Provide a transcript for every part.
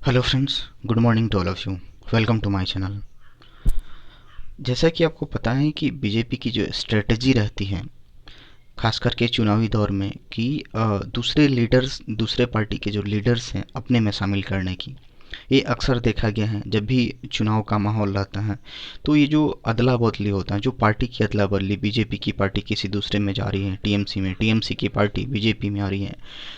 Hello friends, good morning to all of you. Welcome to my channel. जैसा कि आपको पता है कि बीजेपी की जो स्ट्रेटजी रहती है खास करके चुनावी दौर में कि दूसरे पार्टी के जो लीडर्स हैं अपने में शामिल करने की, ये अक्सर देखा गया है। जब भी चुनाव का माहौल रहता है तो ये जो अदला बदली होता है, जो पार्टी की अदला बदली, बीजेपी की पार्टी किसी दूसरे में जा रही है टीएमसी में, टीएमसी की पार्टी बीजेपी में आ रही है,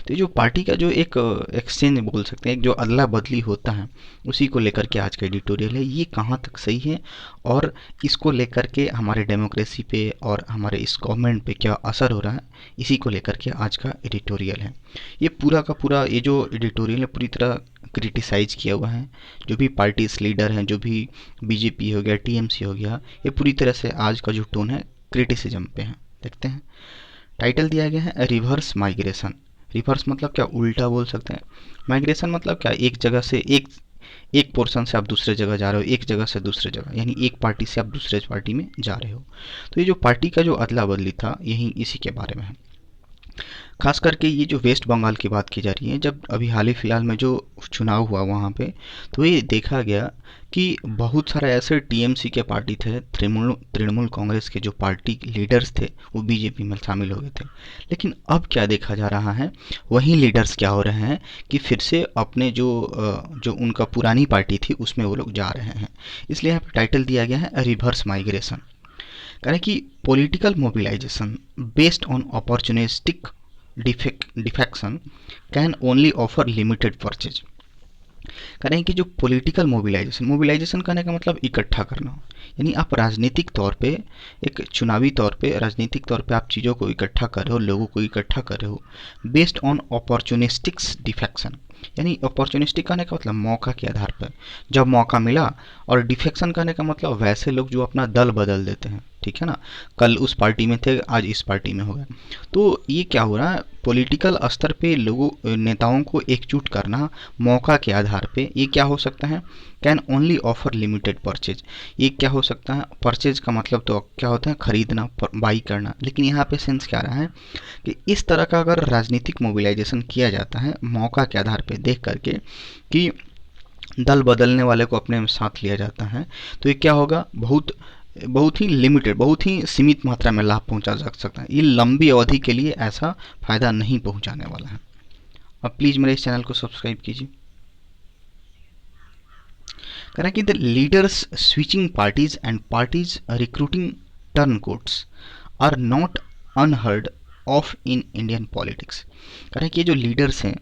तो ये जो पार्टी का जो एक एक्सचेंज बोल सकते हैं, एक जो अदला बदली होता है, उसी को लेकर के आज का एडिटोरियल है। ये कहाँ तक सही है और इसको लेकर के हमारे डेमोक्रेसी पे और हमारे इस गवर्नमेंट पे क्या असर हो रहा है, इसी को लेकर के आज का एडिटोरियल है। ये पूरा का पूरा ये जो एडिटोरियल है पूरी तरह क्रिटिसाइज किया हुआ है। जो भी पार्टीज लीडर हैं, जो भी बीजेपी हो गया, टीएमसी हो गया, ये पूरी तरह से आज का जो टोन है क्रिटिसिज्म पे है। देखते हैं, टाइटल दिया गया है रिवर्स माइग्रेशन। रिवर्स मतलब क्या, उल्टा बोल सकते हैं। माइग्रेशन मतलब क्या, एक जगह से एक एक पोर्शन से आप दूसरे जगह जा रहे हो, एक जगह से दूसरे जगह, यानी एक पार्टी से आप दूसरे पार्टी में जा रहे हो। तो ये जो पार्टी का जो अदला बदली था, यही इसी के बारे में है। खास करके ये जो वेस्ट बंगाल की बात की जा रही है, जब अभी हाल ही फिलहाल में जो चुनाव हुआ वहाँ पे, तो ये देखा गया कि बहुत सारे ऐसे टीएमसी के पार्टी थे, तृणमूल कांग्रेस के जो पार्टी लीडर्स थे वो बीजेपी में शामिल हो गए थे। लेकिन अब क्या देखा जा रहा है, वही लीडर्स क्या हो रहे हैं कि फिर से अपने जो उनका पुरानी पार्टी थी उसमें वो लोग जा रहे हैं। इसलिए यहाँ पे टाइटल दिया गया है रिवर्स माइग्रेशन। करें कि political mobilisation based on opportunistic defection can only offer limited purchase. करें कि जो पॉलिटिकल मोबिलाइजेशन, मोबिलाइजेशन करने का मतलब इकट्ठा करना, यानी आप राजनीतिक तौर पे, एक चुनावी तौर पे, राजनीतिक तौर पे आप चीज़ों को इकट्ठा कर रहे हो, लोगों को इकट्ठा कर रहे हो बेस्ड ऑन अपॉर्चुनिस्टिक्स डिफेक्शन। यानी अपॉर्चुनिस्टिक करने का मतलब मौका के आधार पर, जब मौका मिला। और डिफेक्शन करने का मतलब वैसे लोग जो अपना दल बदल देते हैं, ठीक है ना, कल उस पार्टी में थे आज इस पार्टी में हो गए। तो ये क्या हो रहा है, पॉलिटिकल स्तर पे लोगों नेताओं को एकजुट करना मौका के आधार पे, ये क्या हो सकता है, can only offer limited purchase. ये क्या हो सकता है, परचेज का मतलब तो क्या होता है, खरीदना, बाई करना। लेकिन यहाँ पे सेंस क्या रहा है कि इस तरह का अगर राजनीतिक मोबिलाइजेशन किया जाता है मौका के आधार पे देख करके कि दल बदलने वाले को अपने साथ लिया जाता है, तो ये क्या होगा, बहुत बहुत ही लिमिटेड, बहुत ही सीमित मात्रा में लाभ पहुंचा जा सकता है। ये लंबी अवधि के लिए ऐसा फायदा नहीं पहुंचाने वाला है। अब प्लीज़ मेरे इस चैनल को सब्सक्राइब कीजिए। कह रहा है कि the leaders switching parties and parties recruiting turncoats are not unheard of in Indian politics. कह रहा है कि ये जो लीडर्स हैं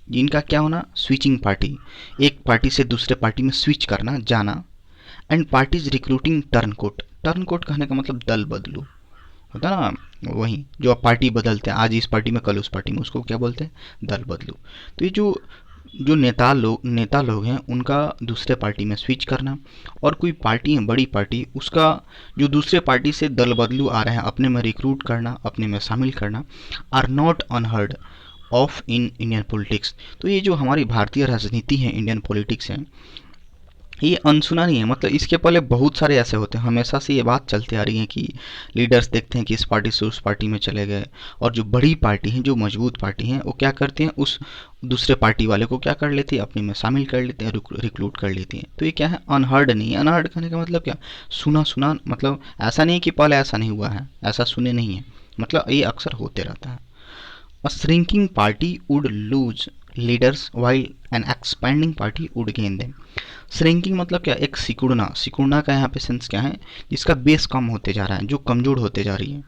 जिनका क्या होना, स्विचिंग पार्टी, एक पार्टी से दूसरे पार्टी में स्विच करना, जाना, and parties recruiting turncoat. Turncoat कहने का मतलब दल बदलू होता है ना, वही जो आप पार्टी बदलते हैं, आज इस पार्टी में कल उस पार्टी में, उसको क्या बोलते हैं, दल बदलू। तो ये जो जो नेता लोग हैं उनका दूसरे पार्टी में स्विच करना, और कोई पार्टी है बड़ी पार्टी, उसका जो दूसरे पार्टी से दल बदलू आ रहे हैं अपने में रिक्रूट करना, अपने में शामिल करना, are not unheard of in Indian politics. तो ये जो हमारी भारतीय राजनीति है, इंडियन पॉलिटिक्स है, ये अनसुना नहीं है। मतलब इसके पहले बहुत सारे ऐसे होते हैं, हमेशा से ये बात चलती आ रही है कि लीडर्स देखते हैं कि इस पार्टी से उस पार्टी में चले गए, और जो बड़ी पार्टी हैं, जो मजबूत पार्टी हैं, वो क्या करते हैं, उस दूसरे पार्टी वाले को क्या कर लेती है, अपने में शामिल कर लेते हैं, रिक्रूट कर लेती हैं। तो ये क्या है, अनहर्ड नहीं है। अनहर्ड करने का मतलब क्या, सुना सुना, मतलब ऐसा नहीं कि पहले ऐसा नहीं हुआ है, ऐसा सुने नहीं है, मतलब ये अक्सर होते रहता है। A shrinking party would lose leaders while an expanding party would gain them. Shrinking मतलब क्या, एक सिकुड़ना, सिकुड़ना का यहाँ पे सेंस क्या है, जिसका बेस कम होते जा रहा है, जो कमज़ोर होते जा रही है।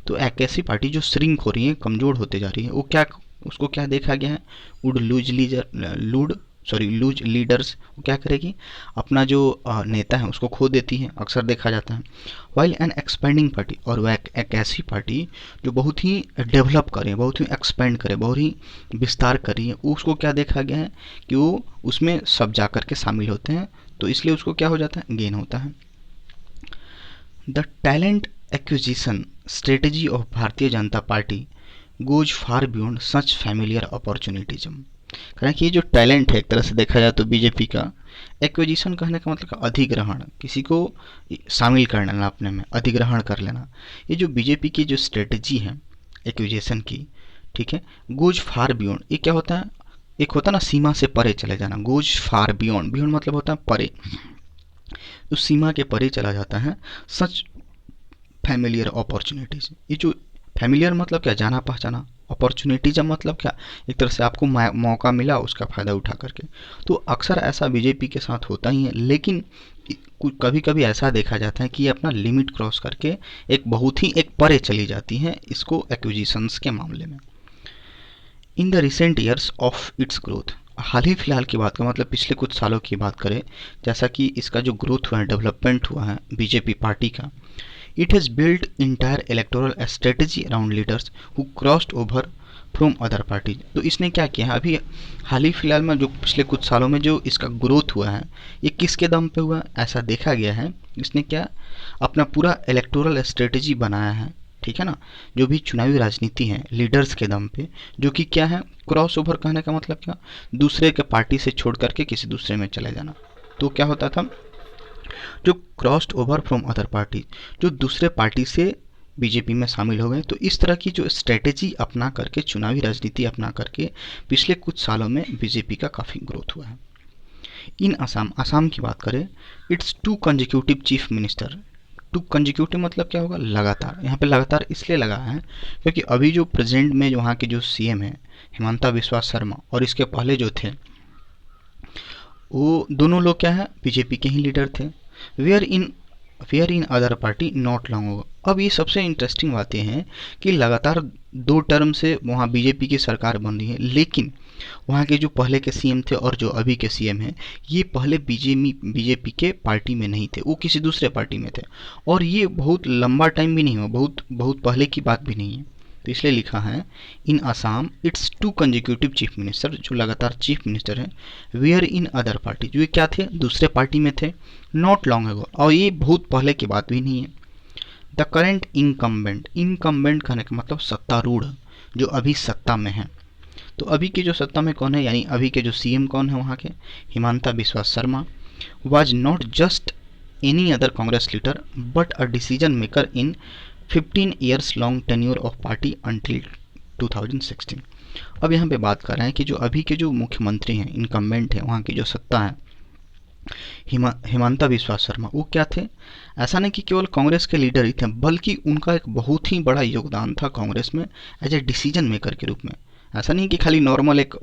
तो एक ऐसी पार्टी जो श्रिंक हो रही है, कमज़ोर होते जा रही है, वो क्या, उसको क्या देखा गया है, would lose leader, lose leaders, वो क्या करेगी, अपना जो नेता है उसको खो देती है, अक्सर देखा जाता है। वाइल एन एक्सपेंडिंग पार्टी, और वह एक ऐसी पार्टी जो बहुत ही डेवलप करे, बहुत ही एक्सपेंड करे, बहुत ही विस्तार कर रही है, उसको क्या देखा गया है कि वो उसमें सब जा कर के शामिल होते हैं, तो इसलिए उसको क्या हो जाता है, गेन होता है। The talent acquisition strategy of Bharatiya Janata party goes far beyond such familiar अपॉर्चुनिटीज़म। कारण कि ये जो टैलेंट है एक तरह से देखा जाए तो बीजेपी का, एक्विजिशन कहने का मतलब अधिग्रहण, किसी को शामिल कर लेना, अपने में अधिग्रहण कर लेना। ये जो बीजेपी की जो स्ट्रेटजी है एक्विजिशन की, ठीक है, गोज फार बियॉन्ड, ये क्या होता है, एक होता ना सीमा से परे चले जाना, गोज फार बियॉन्ड, बियॉन्ड मतलब होता है परे, उस सीमा के परे चला जाता है। सच फैमिलियर अपॉर्चुनिटीज, ये जो फैमिलियर मतलब क्या, जाना पहचाना, अपॉर्चुनिटीज मतलब क्या, एक तरह से आपको मौका मिला उसका फ़ायदा उठा करके। तो अक्सर ऐसा बीजेपी के साथ होता ही है, लेकिन कभी कभी ऐसा देखा जाता है कि ये अपना लिमिट क्रॉस करके एक बहुत ही एक परे चली जाती हैं इसको एक्विजिशंस के मामले में। In the recent years of its growth, हाल ही फिलहाल की बात का मतलब पिछले कुछ सालों की बात करें, जैसा कि इसका जो ग्रोथ हुआ है, डेवलपमेंट हुआ है बीजेपी पार्टी का, it has build entire electoral strategy around leaders who crossed over from other parties. तो इसने क्या किया है अभी हाल ही फिलहाल में, जो पिछले कुछ सालों में जो इसका ग्रोथ हुआ है, ये किसके दम पे हुआ है ऐसा देखा गया है, इसने क्या अपना पूरा इलेक्टोरल स्ट्रेटजी बनाया है, ठीक है ना, जो भी चुनावी राजनीति है लीडर्स के दम पे, जो कि क्या है, क्रॉस ओवर कहने का मतलब क्या, दूसरे के पार्टी से छोड़ करके किसी दूसरे में चले जाना। तो क्या होता था, जो crossed over from other party, जो दूसरे पार्टी से बीजेपी में शामिल हो गए। तो इस तरह की जो स्ट्रेटेजी अपना करके, चुनावी राजनीति अपना करके पिछले कुछ सालों में बीजेपी का काफ़ी ग्रोथ हुआ है। इन असम, असम की बात करें, it's 2 consecutive chief minister, 2 consecutive मतलब क्या होगा, लगातार, यहाँ पे लगातार इसलिए लगा है क्योंकि अभी जो प्रेजेंट में जो वहाँ के जो सीएम है हिमंता बिस्वा शर्मा, और इसके पहले जो थे वो दोनों लोग क्या है, बीजेपी के ही लीडर थे। Were in were in other party not long होगा। अब ये सबसे इंटरेस्टिंग बातें हैं कि लगातार 2 टर्म से वहाँ बीजेपी की सरकार बन रही है, लेकिन वहाँ के जो पहले के सीएम थे और जो अभी के सीएम हैं, ये पहले बीजेपी के पार्टी में नहीं थे, वो किसी दूसरे पार्टी में थे, और ये बहुत लंबा टाइम भी नहीं हुआ, बहुत बहुत पहले की बात भी नहीं है। तो इसलिए लिखा है in Assam it's 2 consecutive chief minister, जो लगातार चीफ मिनिस्टर हैं, वेयर इन अदर पार्टी, जो ये क्या थे, दूसरे पार्टी में थे, नॉट लॉन्ग अगो, और ये बहुत पहले की बात भी नहीं है। द करेंट इनकम्बेंट, इनकम्बेंट कहने का मतलब सत्तारूढ़, जो अभी सत्ता में है। तो अभी के जो सत्ता में कौन है, यानी अभी के जो सीएम कौन है वहाँ के, Himanta Biswa Sharma, was not just any other Congress leader but a decision maker in 15 years long tenure of party until 2016। अब यहाँ पे बात कर रहे हैं कि जो अभी के जो मुख्यमंत्री हैं, इनकम्बेंट हैं, वहाँ की जो सत्ता है, हिमंता बिस्वा शर्मा, वो क्या थे, ऐसा नहीं कि केवल कांग्रेस के लीडर ही थे, बल्कि उनका एक बहुत ही बड़ा योगदान था कांग्रेस में एज ए डिसीजन मेकर के रूप में। ऐसा नहीं कि खाली नॉर्मल एक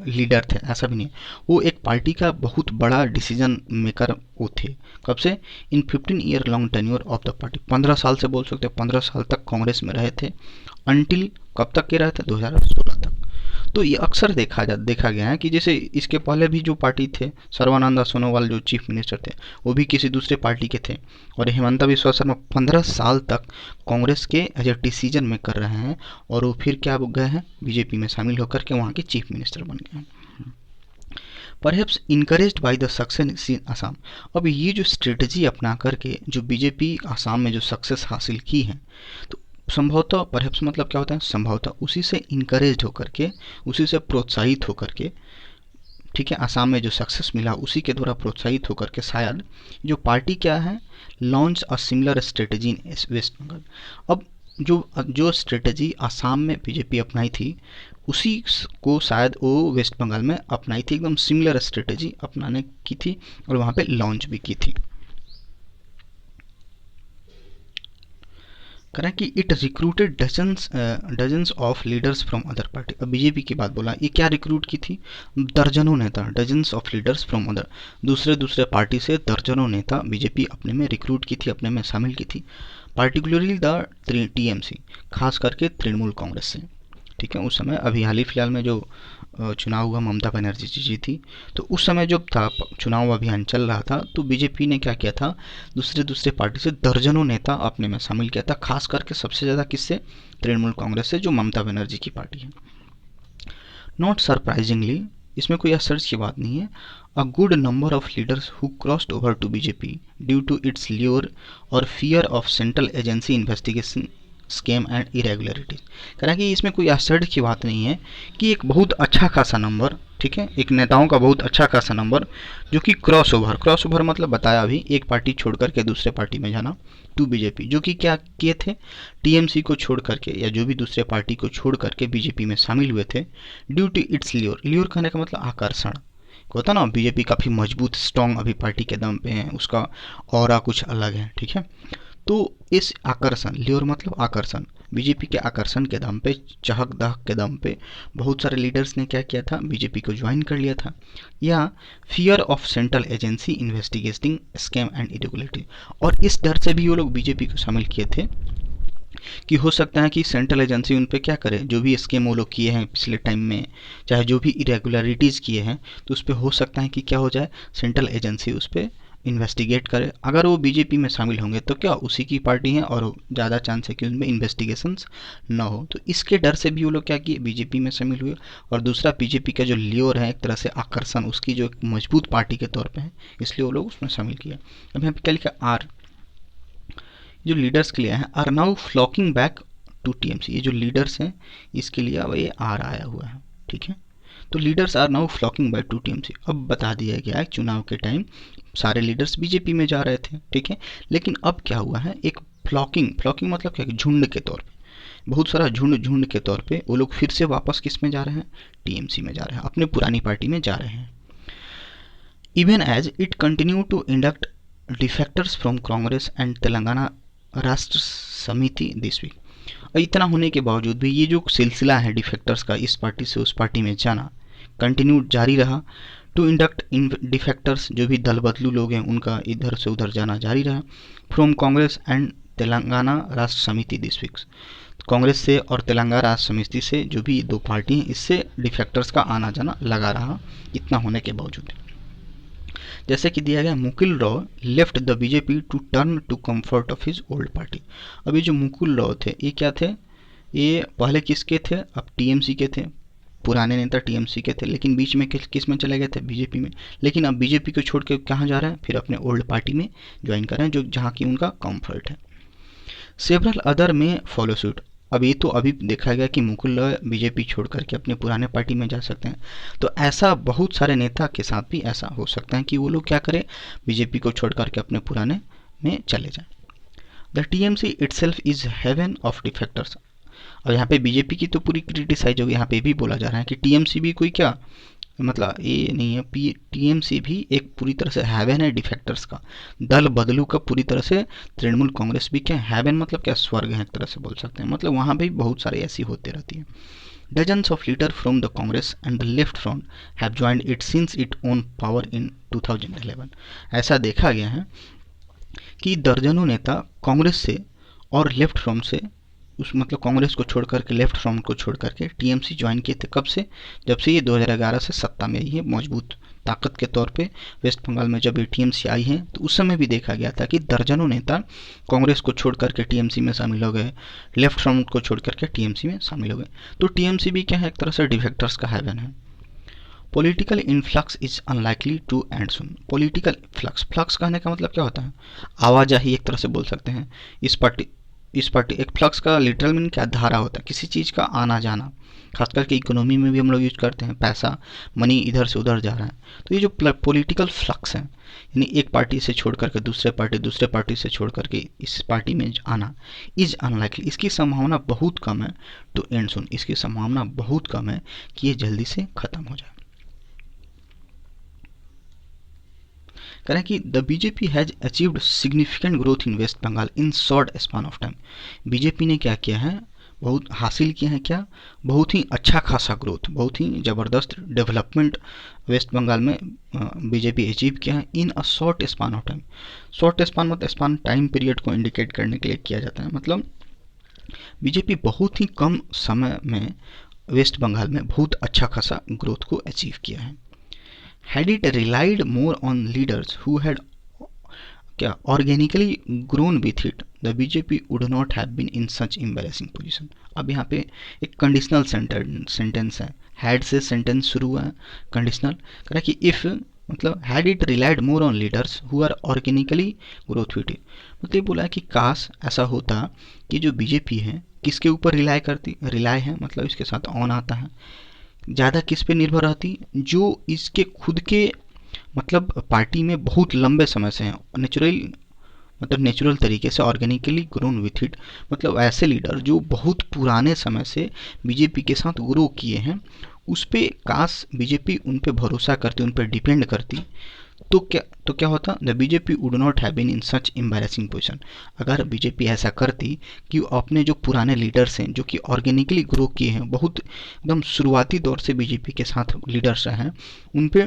लीडर थे, ऐसा भी नहीं, वो एक पार्टी का बहुत बड़ा डिसीजन मेकर वो थे। कब से, इन 15 year long tenure of the party, 15 साल से बोल सकते हैं, 15 साल तक कांग्रेस में रहे थे, अनटिल कब तक के रहे थे, 2016 तक। तो ये अक्सर देखा गया है कि जैसे इसके पहले भी जो पार्टी थे, सर्बानंद सोनोवाल जो चीफ मिनिस्टर थे, वो भी किसी दूसरे पार्टी के थे, और हिमंता बिस्वा शर्मा 15 साल तक कांग्रेस के एज ए डिसीजन में कर रहे हैं, और वो फिर क्या गए हैं, बीजेपी में शामिल होकर के वहाँ के चीफ मिनिस्टर बन गए हैं। Perhaps encouraged by the success in Assam. अब ये जो स्ट्रेटजी अपना करके जो बीजेपी असम में जो सक्सेस हासिल की है, तो संभवतः, परहैप्स मतलब क्या होता है, संभवतः उसी से इनकरेज होकर के, उसी से प्रोत्साहित होकर के, ठीक है, असम में जो सक्सेस मिला उसी के द्वारा प्रोत्साहित होकर के शायद जो पार्टी क्या है, launch a similar strategy in West Bengal. अब जो स्ट्रेटजी असम में बीजेपी अपनाई थी, उसी को शायद वो वेस्ट बंगाल में अपनाई थी, एकदम सिमिलर स्ट्रेटजी अपनाने की थी, और वहाँ पे लॉन्च भी की थी। करें कि it recruited dozens of leaders from other party. अब बीजेपी की बात बोला, ये क्या रिक्रूट की थी, दर्जनों नेता, dozens of leaders from other, दूसरे पार्टी से दर्जनों नेता बीजेपी अपने में रिक्रूट की थी, अपने में शामिल की थी, पार्टिकुलरली द टीएमसी, खास करके तृणमूल कांग्रेस से। ठीक है, उस समय अभी हाल ही फिलहाल में जो चुनाव हुआ, ममता बनर्जी जी जीती, तो उस समय जब था चुनाव अभियान चल रहा था, तो बीजेपी ने क्या किया था, दूसरे पार्टी से दर्जनों नेता अपने में शामिल किया था, खास करके सबसे ज़्यादा किससे, तृणमूल कांग्रेस से, जो ममता बनर्जी की पार्टी है। नॉट सरप्राइजिंगली, इसमें कोई आश्चर्य की बात नहीं है, a good number of leaders who crossed over to BJP due to its lure और fear of central agency investigation scam and irregularities. कह रहा है कि इसमें कोई आश्चर्य की बात नहीं है कि एक बहुत अच्छा खासा नंबर, ठीक है, एक नेताओं का बहुत अच्छा खासा नंबर जो कि क्रॉस ओवर मतलब बताया अभी, एक पार्टी छोड़ करके दूसरे पार्टी में जाना टू बीजेपी, जो कि क्या किए थे, टीएमसी को छोड़ करके या जो भी दूसरे पार्टी को छोड़ करके बीजेपी में शामिल हुए थे ड्यू टू इट्स लियोर। लियोर कहने का मतलब आकर्षण होता ना, बीजेपी काफ़ी मजबूत स्ट्रॉन्ग अभी पार्टी के दम पे है, उसका ऑरा कुछ अलग है, ठीक है। तो इस आकर्षण, ल्योर मतलब आकर्षण, बीजेपी के आकर्षण के दम पे, चहक दहक के दम पे बहुत सारे लीडर्स ने क्या किया था, बीजेपी को ज्वाइन कर लिया था। या fear of central agency investigating scam and irregularity, और इस डर से भी वो लोग बीजेपी को शामिल किए थे कि हो सकता है कि सेंट्रल एजेंसी उन पे क्या करे, जो भी स्कीम वो लोग किए हैं पिछले टाइम में, चाहे जो भी इरेगुलरिटीज़ किए हैं, तो उस पर हो सकता है कि क्या हो जाए, सेंट्रल एजेंसी उस पर इन्वेस्टिगेट करे। अगर वो बीजेपी में शामिल होंगे तो क्या उसी की पार्टी है और ज़्यादा चांस है कि उनमें इन्वेस्टिगेशंस ना हो। तो इसके डर से भी वो लोग क्या किए, बीजेपी में शामिल हुए। और दूसरा, बीजेपी का जो लियोर है, एक तरह से आकर्षण, उसकी जो एक मजबूत पार्टी के तौर पे है, इसलिए वो लोग उसमें शामिल किया। अब यहाँ पे क्या लिखा, आर जो लीडर्स के लिए हैं, are now flocking back to TMC. ये जो लीडर्स हैं इसके लिए अब ये आर आया हुआ है, ठीक है। तो leaders are now flocking back to TMC. अब बता दिया गया है चुनाव के टाइम सारे लीडर्स बीजेपी में जा रहे थे, ठीक है। लेकिन अब क्या हुआ है, एक फ्लॉकिंग, फ्लॉकिंग मतलब क्या, झुंड के तौर पे, बहुत सारा झुंड झुंड के तौर पे वो लोग फिर से वापस किस में जा रहे हैं, टीएमसी में जा रहे हैं, अपने पुरानी पार्टी में जा रहे हैं। Even as it continue to induct defectors from Congress and Telangana Rashtra Samiti this week. और इतना होने के बावजूद भी ये जो सिलसिला है डिफेक्टर्स का, इस पार्टी से उस पार्टी में जाना, कंटिन्यू जारी रहा। टू इंडक्ट इन डिफेक्टर्स, जो भी दल बदलू लोग हैं उनका इधर से उधर जाना जारी रहा। From Congress and Telangana Rashtra Samiti this week, Congress से और तेलंगाना राष्ट्र समिति से जो भी दो पार्टी हैं, इससे डिफेक्टर्स का आना जाना लगा रहा, इतना होने के बावजूद। जैसे कि दिया गया, Mukul Roy left the BJP to turn to comfort of his old party. अब ये जो मुकुल रॉय थे, ये क्या थे, ये पहले किसके थे, अब टीएमसी के थे, पुराने नेता टीएमसी के थे, लेकिन बीच में किस में चले गए थे, बीजेपी में। लेकिन अब बीजेपी को छोड़ के कहाँ जा रहे हैं, फिर अपने ओल्ड पार्टी में ज्वाइन कर रहे हैं, जो जहाँ की उनका कंफर्ट है। सेवरल अदर में फॉलो सूट। अब ये तो अभी देखा गया कि मुकुल रॉय बीजेपी छोड़ करके अपने पुराने पार्टी में जा सकते हैं, तो ऐसा बहुत सारे नेता के साथ भी ऐसा हो सकता है कि वो लोग क्या करें, बीजेपी को छोड़ करके अपने पुराने में चले जाएं। The TMC itself is heaven of defectors. और यहाँ पे बीजेपी की तो पूरी क्रिटिसाइज होगी, यहाँ पे भी बोला जा रहा है कि टीएमसी भी कोई क्या, मतलब ये नहीं है, टीएमसी भी एक पूरी तरह से हैवन है डिफेक्टर्स का, दल बदलू का पूरी तरह से। तृणमूल कांग्रेस भी क्या, हैवन मतलब क्या, स्वर्ग है एक तरह से बोल सकते हैं, मतलब वहाँ भी बहुत सारे ऐसी होते रहती है। Dozens of leader from the Congress and the left front have joined it since it own power in 2011। ऐसा देखा गया है कि दर्जनों नेता कांग्रेस से और लेफ्ट फ्रंट से, उस मतलब कांग्रेस को छोड़ करके, लेफ्ट फ्रंट को छोड़ करके टीएमसी ज्वाइन किए थे। कब से, जब से ये 2011 से सत्ता में आई है मजबूत ताकत के तौर पे वेस्ट बंगाल में। जब ये टीएमसी आई है तो उस समय भी देखा गया था कि दर्जनों नेता कांग्रेस को छोड़ करके टीएमसी में शामिल हो गए, लेफ्ट फ्रंट को छोड़ करके टीएमसी में शामिल हो गए। तो टीएमसी भी क्या है, एक तरह से डिफेक्टर्स का हेवन है। Political influx is unlikely to end soon. Political flux, flux कहने का मतलब क्या होता है, आवाजाही एक तरह से बोल सकते हैं। इस पार्टी एक फ्लक्स का लिटरल मीनिंग क्या, धारा होता है, किसी चीज़ का आना जाना, खास करके इकोनॉमी में भी हम लोग यूज करते हैं, पैसा मनी इधर से उधर जा रहा है। तो ये जो पॉलिटिकल फ्लक्स है, यानी एक पार्टी से छोड़ करके दूसरे पार्टी से छोड़ करके इस पार्टी में आना, इज अनलाइकली, इसकी संभावना बहुत कम है टू एंड सुन, इसकी संभावना बहुत कम है कि ये जल्दी से खत्म हो जाए। कह रहे हैं कि the BJP has achieved significant growth in West Bengal in short span of time. BJP ने क्या किया है, बहुत हासिल किया है, क्या, बहुत ही अच्छा खासा ग्रोथ, बहुत ही ज़बरदस्त डेवलपमेंट वेस्ट बंगाल में बीजेपी अचीव किया है in a short span of time. Short span मतलब स्पान टाइम पीरियड को इंडिकेट करने के लिए किया जाता है, मतलब बीजेपी बहुत ही कम समय में वेस्ट बंगाल में बहुत अच्छा खासा ग्रोथ को अचीव किया है। Had it relied more on leaders who had क्या organically grown with it, the BJP would not have been in such embarrassing position। अब यहाँ पे एक कंडीशनल सेंटेंस है, हैड से सेंटेंस शुरू हुआ है, कंडीशनल कह रहा है कि इफ़ मतलब had it relied more on leaders who are organically growth fit. मतलब ये बोला है कि काश ऐसा होता कि जो बीजेपी है किसके ऊपर रिलाय है, मतलब इसके साथ ऑन आता है, ज़्यादा किस पे निर्भर रहती, जो इसके खुद के मतलब पार्टी में बहुत लंबे समय से हैं, नेचुरल तरीके से ऑर्गेनिकली ग्रोन विथ इट, मतलब ऐसे लीडर जो बहुत पुराने समय से बीजेपी के साथ ग्रो किए हैं, उस पे काश बीजेपी उन पे भरोसा करती, उन पे डिपेंड करती, तो क्या होता, the BJP would not have been in such embarrassing position. अगर बीजेपी ऐसा करती कि अपने जो पुराने लीडर्स हैं जो कि ऑर्गेनिकली ग्रो किए हैं, बहुत एकदम शुरुआती दौर से बीजेपी के साथ लीडर्स हैं, उन पे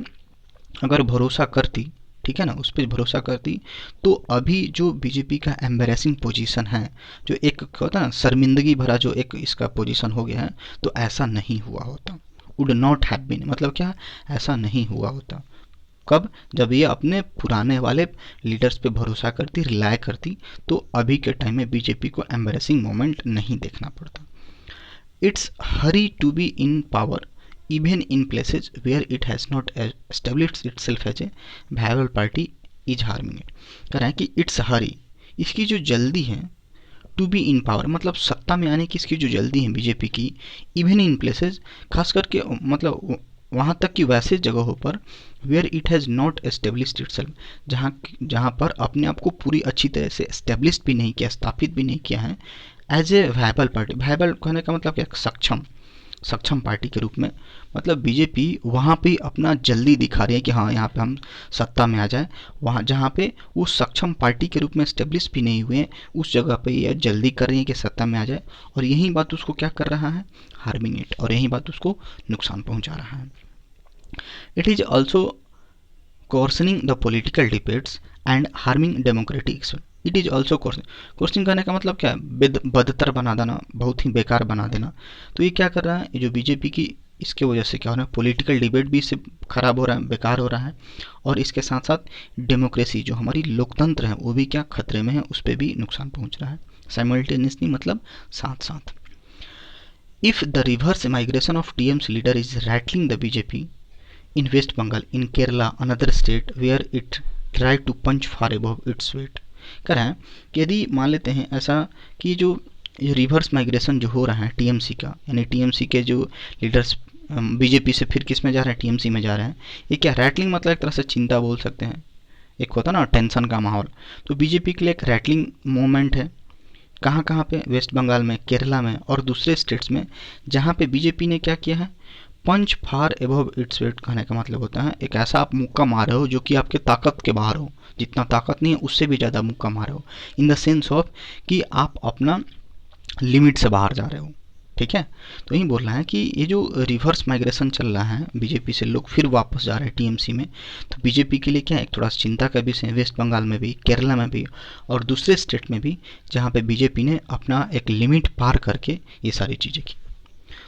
अगर भरोसा करती, ठीक है ना, उस पर भरोसा करती, तो अभी जो बीजेपी का एम्बेरेसिंग पोजीशन है, जो एक होता है ना शर्मिंदगी भरा जो एक इसका पोजीशन हो गया है, तो ऐसा नहीं हुआ होता। वुड नॉट हैव बीन मतलब क्या, ऐसा नहीं हुआ होता। कब, जब ये अपने पुराने वाले लीडर्स पे भरोसा करती, रिलाय करती, तो अभी के टाइम में बीजेपी को एम्बेरेसिंग मोमेंट नहीं देखना पड़ता। It's hurry to be in power even in places where it has not established itself as a viable party is harming it। कह रहा है कि इट्स हरी, इसकी जो जल्दी है, टू बी इन पावर मतलब सत्ता में आने की इसकी जो जल्दी है बीजेपी की, इवन इन प्लेसेस खास करके मतलब वहाँ तक कि वैसे जगहों पर where it has not established itself, जहाँ पर अपने आप को पूरी अच्छी तरह से एस्टेब्लिश भी नहीं किया, स्थापित भी नहीं किया है as a viable party. Viable कहने का मतलब क्या, सक्षम पार्टी के रूप में, मतलब बीजेपी वहाँ पे अपना जल्दी दिखा रही है कि हाँ यहाँ पे हम सत्ता में आ जाए, वहाँ जहाँ पे वो सक्षम पार्टी के रूप में स्टेब्लिश भी नहीं हुए हैं, उस जगह पे ये जल्दी कर रही है कि सत्ता में आ जाए, और यही बात उसको क्या कर रहा है, हार्मिंग इट, और यही बात उसको नुकसान पहुँचा रहा है। It is also coarsening the political debates and harming democratic. It is also coarsening करने का मतलब क्या है, बदतर बना देना, बहुत ही बेकार बना देना। तो ये क्या कर रहा है, ये जो बीजेपी की, इसके वजह से क्या हो रहा है, पॉलिटिकल डिबेट भी इससे खराब हो रहा है, बेकार हो रहा है, और इसके साथ साथ डेमोक्रेसी जो हमारी लोकतंत्र है वो भी क्या खतरे में है, उस पर भी नुकसान पहुंच रहा है साइमल्टेनियसली, मतलब साथ साथ। If the reverse migration of TMC leader is rattling the BJP in West Bengal, in Kerala, another state where it tried to punch far above its weight। कह रहा है कि यदि मान लेते हैं ऐसा कि जो रिवर्स माइग्रेशन जो हो रहा है टीएमसी का, यानी टीएमसी के जो लीडर्स बीजेपी से फिर किस में जा रहे हैं, टीएमसी में जा रहे हैं, ये क्या रैटलिंग मतलब एक तरह से चिंता बोल सकते हैं, एक होता ना टेंशन का माहौल, तो बीजेपी के लिए एक रैटलिंग मोमेंट है। कहाँ कहाँ पे, वेस्ट बंगाल में, केरला में और दूसरे स्टेट्स में, जहाँ पे बीजेपी ने क्या किया है, पंच फार एबव इट्स वेट। कहने का मतलब होता है एक ऐसा आप मुक्का मारे हो जो कि आपके ताकत के बाहर हो, जितना ताकत नहीं है उससे भी ज़्यादा मुक्का मारे हो, इन द सेंस ऑफ कि आप अपना लिमिट से बाहर जा रहे हो, ठीक है। तो यही बोल रहा है कि ये जो रिवर्स माइग्रेशन चल रहा है बीजेपी से, लोग फिर वापस जा रहे हैं टीएमसी में, तो बीजेपी के लिए क्या एक थोड़ा चिंता का विषय है, वेस्ट बंगाल में भी, केरला में भी और दूसरे स्टेट में भी, जहाँ पे बीजेपी ने अपना एक लिमिट पार करके ये सारी चीज़ें की।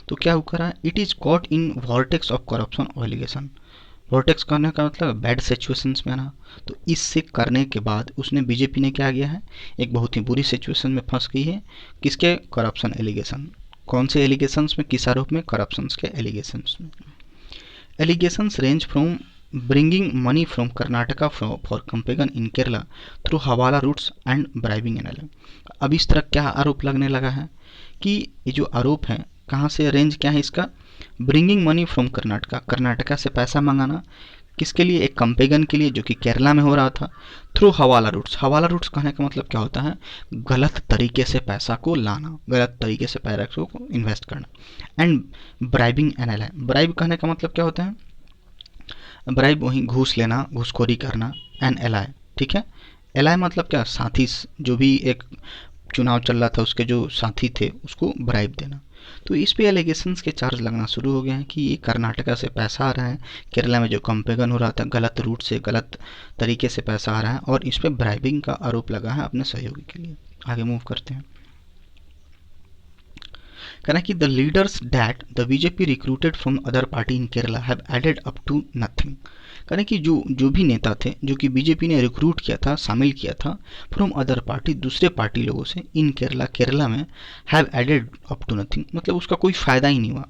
तो क्या हो रहा है, it is caught in vortex of corruption और एलिगेशन। वॉर्टेक्स करने का मतलब बैड सिचुएशंस में ना, तो इससे करने के बाद उसने, बीजेपी ने क्या किया है, एक बहुत ही बुरी सिचुएशन में फंस गई है, किसके, करप्शन एलिगेशन। कौन से एलिगेशंस में, किस आरोप में, करप्शंस के एलिगेशंस में। Allegations range from bringing money from Karnataka for campaign in Kerala through hawala routes and bribing an. अब इस तरह क्या आरोप लगने लगा है कि ये जो आरोप है कहाँ से, रेंज क्या है इसका, ब्रिंगिंग मनी फ्रॉम कर्नाटका से पैसा मंगाना, किसके लिए, एक कंपेगन के लिए जो कि केरला में हो रहा था, थ्रू हवाला रूट्स कहने का मतलब क्या होता है, गलत तरीके से पैसा को लाना, गलत तरीके से पैसा को इन्वेस्ट करना, एंड ब्राइबिंग एन एल। ब्राइब कहने का मतलब क्या होता है, ब्राइब वहीं घूस लेना, घूसखोरी करना, एन एल आई, ठीक है। एल आई मतलब क्या, साथी, जो भी एक चुनाव चल रहा था उसके जो साथी थे उसको ब्राइब देना। तो इस पे एलिगेशंस के चार्ज लगना शुरू हो गए हैं कि ये कर्नाटका से पैसा आ रहा है, केरला में जो कंपेगन हो रहा था गलत रूट से, गलत तरीके से पैसा आ रहा है, और इस पे ब्राइबिंग का आरोप लगा है अपने सहयोगी के लिए। आगे मूव करते हैं। कहना कि the leaders that the BJP recruited from other party in Kerala have added up to nothing. कहना कि जो भी नेता थे जो कि बीजेपी ने रिक्रूट किया था, शामिल किया था फ्रॉम अदर पार्टी, दूसरे पार्टी लोगों से, इन केरला में, have added up to nothing मतलब उसका कोई फ़ायदा ही नहीं हुआ।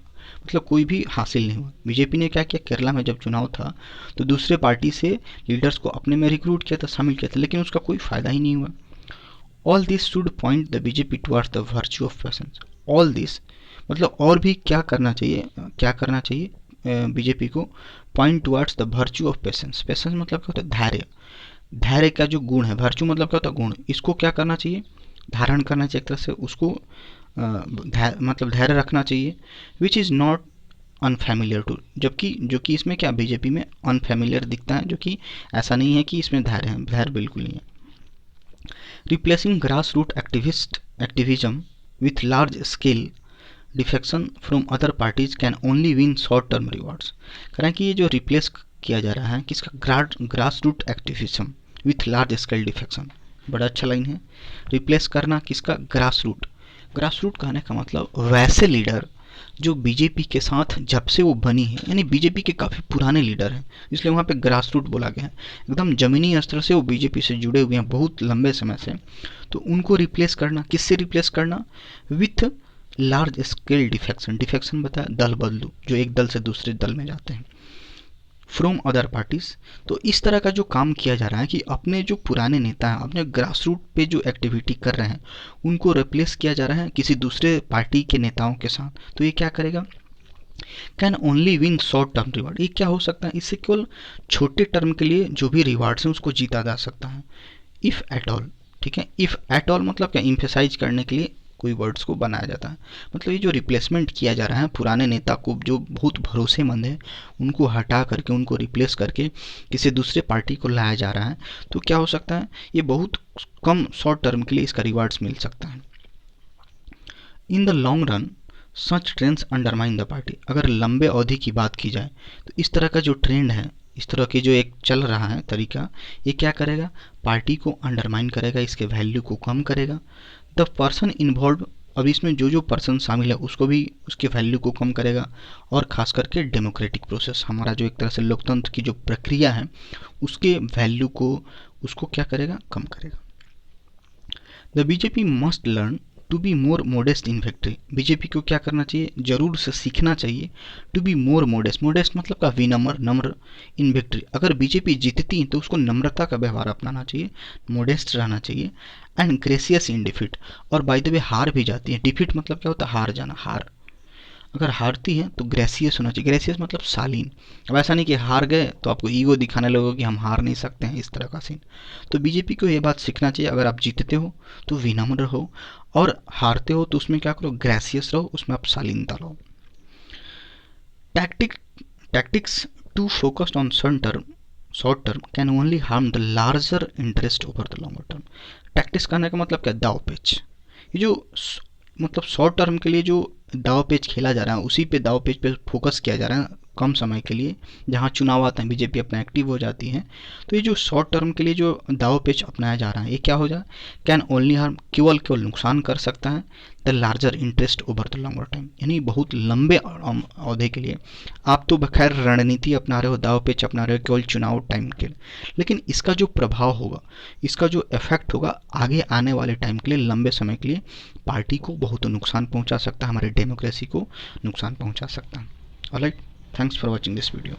मतलब कोई भी हासिल नहीं हुआ। बीजेपी ने क्या किया, केरला में जब चुनाव था तो दूसरे पार्टी से लीडर्स को अपने में रिक्रूट किया था, शामिल किया था, लेकिन उसका कोई फ़ायदा ही नहीं हुआ। All this should point the BJP towards the virtue of patience. All this मतलब और भी क्या करना चाहिए, क्या करना चाहिए बीजेपी को, point towards the virtue of patience. Patience मतलब क्या होता है, धैर्य। धैर्य का जो गुण है, वर्च्यू मतलब क्या होता है, गुण, इसको क्या करना चाहिए, धारण करना चाहिए एक तरह से, उसको मतलब धैर्य रखना चाहिए। Which is not unfamiliar to, जबकि जो कि इसमें क्या बीजेपी में अनफेमिलियर दिखता है, जो कि ऐसा नहीं है कि इसमें धैर्य है, धैर्य बिल्कुल नहीं है। Replacing grass root activism with large scale defection from other parties can only win short term rewards. कारण कि ये जो रिप्लेस किया जा रहा है किसका, grass root activism with large scale defection, बड़ा अच्छा लाइन है। रिप्लेस करना किसका, ग्रास रूट। ग्रास रूट कहने का मतलब वैसे लीडर जो बीजेपी के साथ जब से वो बनी है, यानी बीजेपी के काफ़ी पुराने लीडर हैं, इसलिए वहाँ पे ग्रास रूट बोला गया है। एकदम ज़मीनी स्तर से वो बीजेपी से जुड़े हुए हैं बहुत लंबे समय से। तो उनको रिप्लेस करना, किससे रिप्लेस करना, with large scale defection. Defection बताया, दल बदलू, जो एक दल से दूसरे दल में जाते हैं, फ्रॉम अदर पार्टीज। तो इस तरह का जो काम किया जा रहा है कि अपने जो पुराने नेता हैं, अपने ग्रास रूट पे जो एक्टिविटी कर रहे हैं, उनको रिप्लेस किया जा रहा है किसी दूसरे पार्टी के नेताओं के साथ। तो ये क्या करेगा, can only win short term reward. ये क्या हो सकता है, इससे केवल छोटे टर्म के लिए जो भी रिवार्ड्स हैं उसको जीता जा सकता है, इफ़ एट ऑल। ठीक है, इफ़ एट ऑल मतलब क्या, इम्फेसाइज करने के लिए कोई वर्ड्स को बनाया जाता है। मतलब ये जो रिप्लेसमेंट किया जा रहा है पुराने नेता को जो बहुत भरोसेमंद है, उनको हटा करके, उनको रिप्लेस करके किसी दूसरे पार्टी को लाया जा रहा है, तो क्या हो सकता है, ये बहुत कम शॉर्ट टर्म के लिए इसका रिवार्ड्स मिल सकता है। In the long run such trends undermine the party. अगर लंबे अवधि की बात की जाए तो इस तरह का जो ट्रेंड है, इस तरह की जो एक चल रहा है तरीका, ये क्या करेगा, पार्टी को अंडरमाइन करेगा, इसके वैल्यू को कम करेगा। द पर्सन इन्वॉल्व, अब इसमें जो जो पर्सन शामिल है उसको भी, उसके वैल्यू को कम करेगा। और खास करके डेमोक्रेटिक प्रोसेस, हमारा जो एक तरह से लोकतंत्र की जो प्रक्रिया है उसके वैल्यू को, उसको क्या करेगा, कम करेगा। The BJP must learn to be more modest in victory. BJP को क्या करना चाहिए, जरूर से सीखना चाहिए, to be more modest. Modest मतलब का विनम्र, नम्र, इन विक्ट्री। अगर बीजेपी जीतती है तो उसको नम्रता का व्यवहार अपनाना चाहिए, मोडेस्ट रहना चाहिए। एंड ग्रेसियस इन डिफीट, और बाय द वे हार भी जाती है, डिफीट मतलब क्या होता है, हार जाना, हार। अगर हारती है तो ग्रेसियस होना चाहिए, ग्रेसियस मतलब शालीन। अब ऐसा नहीं कि हार गए तो आपको ईगो दिखाने लगो कि हम हार नहीं सकते हैं, इस तरह का सीन। तो बीजेपी को ये बात सीखना चाहिए, अगर आप जीतते हो तो विनम्र रहो, और हारते हो तो उसमें क्या करो, ग्रेसियस रहो, उसमें आप शालीनता लो। Tactic tactics to focused on short term can only harm the larger interest over the longer term. Tactics करने का मतलब क्या, दाव पेच। ये जो मतलब शॉर्ट टर्म के लिए जो दाव पेच खेला जा रहा है, उसी पे दाव पेच पे फोकस किया जा रहा है कम समय के लिए, जहाँ चुनाव आते हैं बीजेपी अपना एक्टिव हो जाती है। तो ये जो शॉर्ट टर्म के लिए जो दाव पेच अपनाया जा रहा है, ये क्या हो जाए, कैन ओनली हार्म, केवल केवल नुकसान कर सकता है, the larger interest over the longer time, यानी बहुत लंबे अवधि के लिए। आप तो बखैर रणनीति अपना रहे हो, दाव पेच अपना रहे हो केवल चुनाव टाइम के लिए, लेकिन इसका जो प्रभाव होगा, इसका जो इफेक्ट होगा आगे आने वाले टाइम के लिए, लंबे समय के लिए पार्टी को बहुत नुकसान पहुंचा सकता है, हमारे डेमोक्रेसी को नुकसान पहुंचा सकता है। Alright, thanks for watching this video.